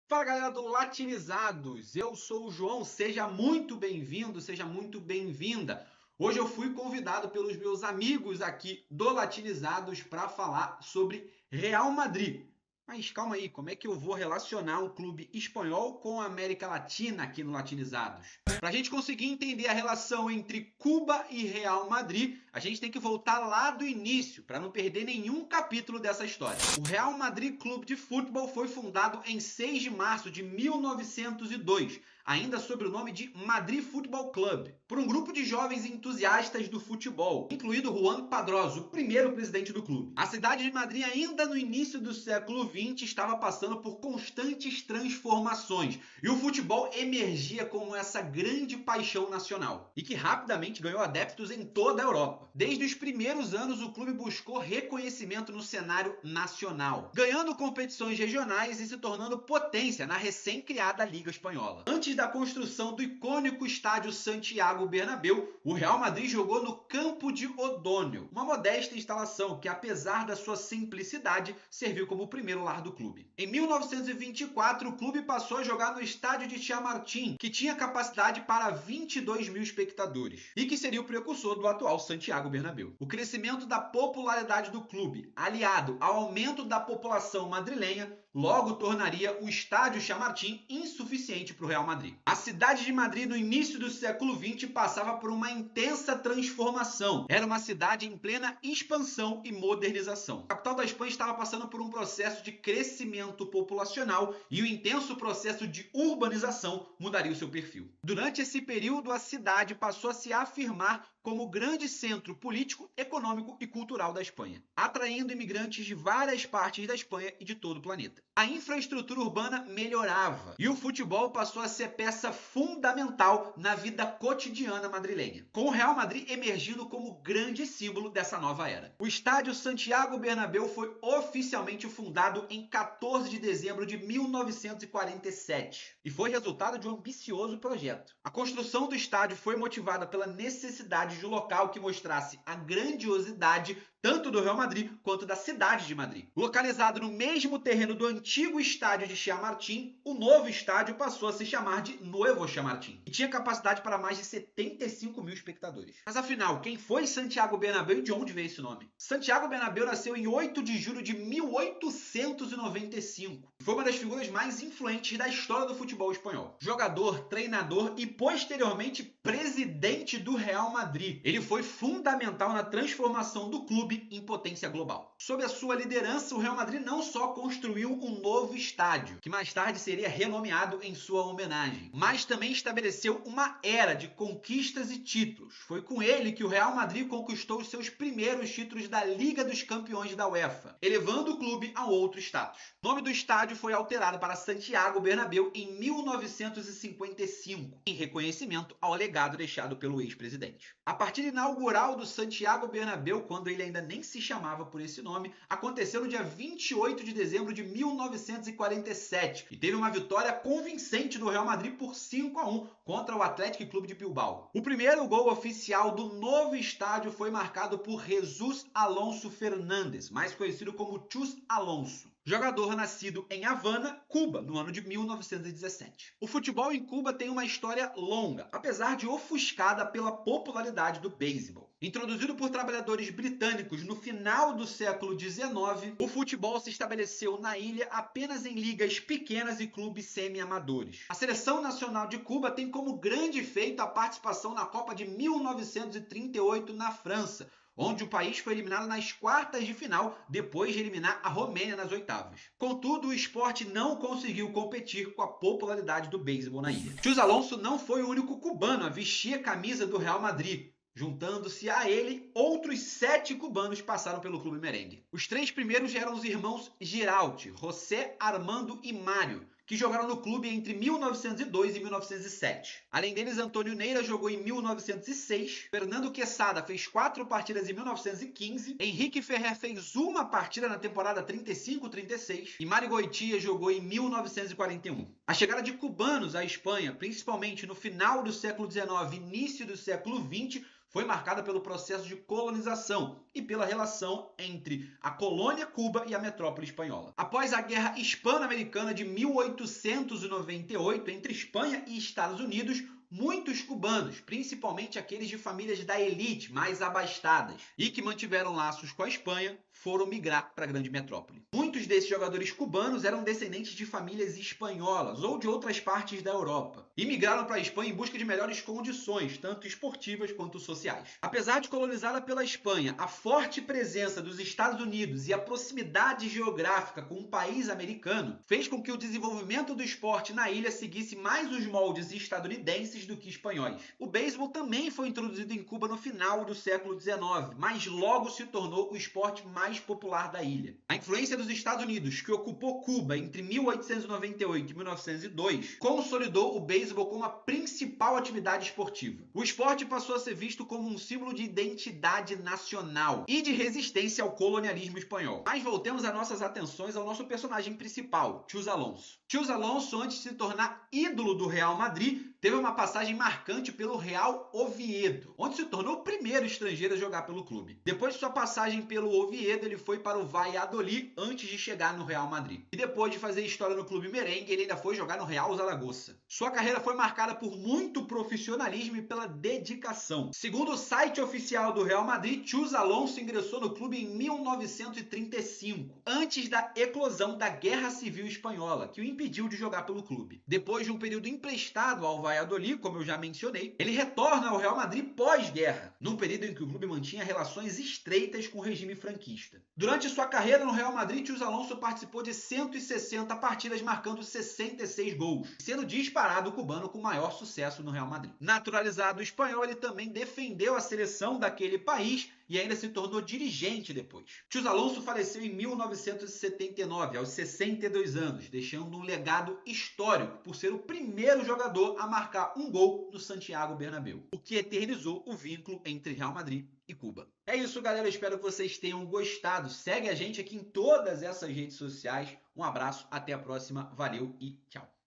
Fala galera do Latinizados, eu sou o João, seja muito bem-vindo, seja muito bem-vinda. Hoje eu fui convidado pelos meus amigos aqui do Latinizados para falar sobre Real Madrid. Mas calma aí, como é que eu vou relacionar um clube espanhol com a América Latina aqui no Latinizados? Para a gente conseguir entender a relação entre Cuba e Real Madrid, a gente tem que voltar lá do início, para não perder nenhum capítulo dessa história. O Real Madrid Clube de Futebol foi fundado em 6 de março de 1902, ainda sob o nome de Madrid Football Club, por um grupo de jovens entusiastas do futebol, incluído Juan Padroso, o primeiro presidente do clube. A cidade de Madrid, ainda no início do século XX, estava passando por constantes transformações, e o futebol emergia como essa grande paixão nacional, e que rapidamente ganhou adeptos em toda a Europa. Desde os primeiros anos, o clube buscou reconhecimento no cenário nacional, ganhando competições regionais e se tornando potência na recém-criada Liga Espanhola. Antes da construção do icônico estádio Santiago Bernabéu, o Real Madrid jogou no Campo de O'Donnell, uma modesta instalação que, apesar da sua simplicidade, serviu como o primeiro lar do clube. Em 1924, o clube passou a jogar no estádio de Chamartín, que tinha capacidade para 22 mil espectadores, e que seria o precursor do atual Santiago Bernabéu. O crescimento da popularidade do clube, aliado ao aumento da população madrilenha, logo tornaria o estádio Chamartín insuficiente para o Real Madrid. A cidade de Madrid, no início do século XX, passava por uma intensa transformação. Era uma cidade em plena expansão e modernização. A capital da Espanha estava passando por um processo de crescimento populacional e o intenso processo de urbanização mudaria o seu perfil. Durante esse período, a cidade passou a se afirmar como grande centro político, econômico e cultural da Espanha, atraindo imigrantes de várias partes da Espanha e de todo o planeta. A infraestrutura urbana melhorava e o futebol passou a ser peça fundamental na vida cotidiana madrilenha, com o Real Madrid emergindo como grande símbolo dessa nova era. O estádio Santiago Bernabéu foi oficialmente fundado em 14 de dezembro de 1947 e foi resultado de um ambicioso projeto. A construção do estádio foi motivada pela necessidade de um local que mostrasse a grandiosidade tanto do Real Madrid quanto da cidade de Madrid. Localizado no mesmo terreno do antigo estádio de Chamartín, o novo estádio passou a se chamar de Nuevo Chamartín e tinha capacidade para mais de 75 mil espectadores. Mas afinal, quem foi Santiago Bernabéu e de onde veio esse nome? Santiago Bernabéu nasceu em 8 de julho de 1895 e foi uma das figuras mais influentes da história do futebol espanhol. Jogador, treinador e posteriormente presidente do Real Madrid. Ele foi fundamental na transformação do clube em potência global. Sob a sua liderança, o Real Madrid não só construiu um novo estádio, que mais tarde seria renomeado em sua homenagem, mas também estabeleceu uma era de conquistas e títulos. Foi com ele que o Real Madrid conquistou os seus primeiros títulos da Liga dos Campeões da UEFA, elevando o clube a outro status. O nome do estádio foi alterado para Santiago Bernabéu em 1955, em reconhecimento ao legado deixado pelo ex-presidente. A partida inaugural do Santiago Bernabéu, quando ele ainda nem se chamava por esse nome, aconteceu no dia 28 de dezembro de 1947 e teve uma vitória convincente do Real Madrid por 5-1 contra o Athletic Clube de Bilbao. O primeiro gol oficial do novo estádio foi marcado por Jesús Alonso Fernández, mais conhecido como Chus Alonso, jogador nascido em Havana, Cuba, no ano de 1917. O futebol em Cuba tem uma história longa, apesar de ofuscada pela popularidade do beisebol. Introduzido por trabalhadores britânicos no final do século XIX, o futebol se estabeleceu na ilha apenas em ligas pequenas e clubes semi-amadores. A seleção nacional de Cuba tem como grande feito a participação na Copa de 1938 na França, onde o país foi eliminado nas quartas de final, depois de eliminar a Romênia nas oitavas. Contudo, o esporte não conseguiu competir com a popularidade do beisebol na ilha. Chus Alonso não foi o único cubano a vestir a camisa do Real Madrid. Juntando-se a ele, outros 7 cubanos passaram pelo clube merengue. Os 3 primeiros eram os irmãos Giralt, José, Armando e Mário, que jogaram no clube entre 1902 e 1907. Além deles, Antônio Neira jogou em 1906, Fernando Quesada fez 4 partidas em 1915, Henrique Ferrer fez uma partida na temporada 35-36 e Mário Goitia jogou em 1941. A chegada de cubanos à Espanha, principalmente no final do século XIX e início do século XX, foi marcada pelo processo de colonização e pela relação entre a colônia Cuba e a metrópole espanhola. Após a Guerra Hispano-Americana de 1898 entre Espanha e Estados Unidos, muitos cubanos, principalmente aqueles de famílias da elite mais abastadas e que mantiveram laços com a Espanha, foram migrar para a grande metrópole. Muitos desses jogadores cubanos eram descendentes de famílias espanholas ou de outras partes da Europa e migraram para a Espanha em busca de melhores condições, tanto esportivas quanto sociais. Apesar de colonizada pela Espanha, a forte presença dos Estados Unidos e a proximidade geográfica com o país americano fez com que o desenvolvimento do esporte na ilha seguisse mais os moldes estadunidenses do que espanhóis. O beisebol também foi introduzido em Cuba no final do século XIX, mas logo se tornou o esporte mais popular da ilha. A influência dos Estados Unidos, que ocupou Cuba entre 1898 e 1902, consolidou o beisebol como a principal atividade esportiva. O esporte passou a ser visto como um símbolo de identidade nacional e de resistência ao colonialismo espanhol. Mas voltemos as nossas atenções ao nosso personagem principal, Chus Alonso. Chus Alonso, antes de se tornar ídolo do Real Madrid, teve uma passagem marcante pelo Real Oviedo, onde se tornou o primeiro estrangeiro a jogar pelo clube. Depois de sua passagem pelo Oviedo, ele foi para o Valladolid antes de chegar no Real Madrid. E depois de fazer história no clube merengue, ele ainda foi jogar no Real Zaragoza. Sua carreira foi marcada por muito profissionalismo e pela dedicação. Segundo o site oficial do Real Madrid, Chus Alonso ingressou no clube em 1935, antes da eclosão da Guerra Civil Espanhola, que o impediu de jogar pelo clube. Depois de um período emprestado ao Valladolid, como eu já mencionei, ele retorna ao Real Madrid pós-guerra, num período em que o clube mantinha relações estreitas com o regime franquista. Durante sua carreira no Real Madrid, Chus Alonso participou de 160 partidas, marcando 66 gols, sendo disparado o cubano com maior sucesso no Real Madrid. Naturalizado espanhol, ele também defendeu a seleção daquele país e ainda se tornou dirigente depois. Chus Alonso faleceu em 1979, aos 62 anos, deixando um legado histórico por ser o primeiro jogador a marcar um gol no Santiago Bernabéu, o que eternizou o vínculo entre Real Madrid e Cuba. É isso, galera. Eu espero que vocês tenham gostado. Segue a gente aqui em todas essas redes sociais. Um abraço, até a próxima. Valeu e tchau.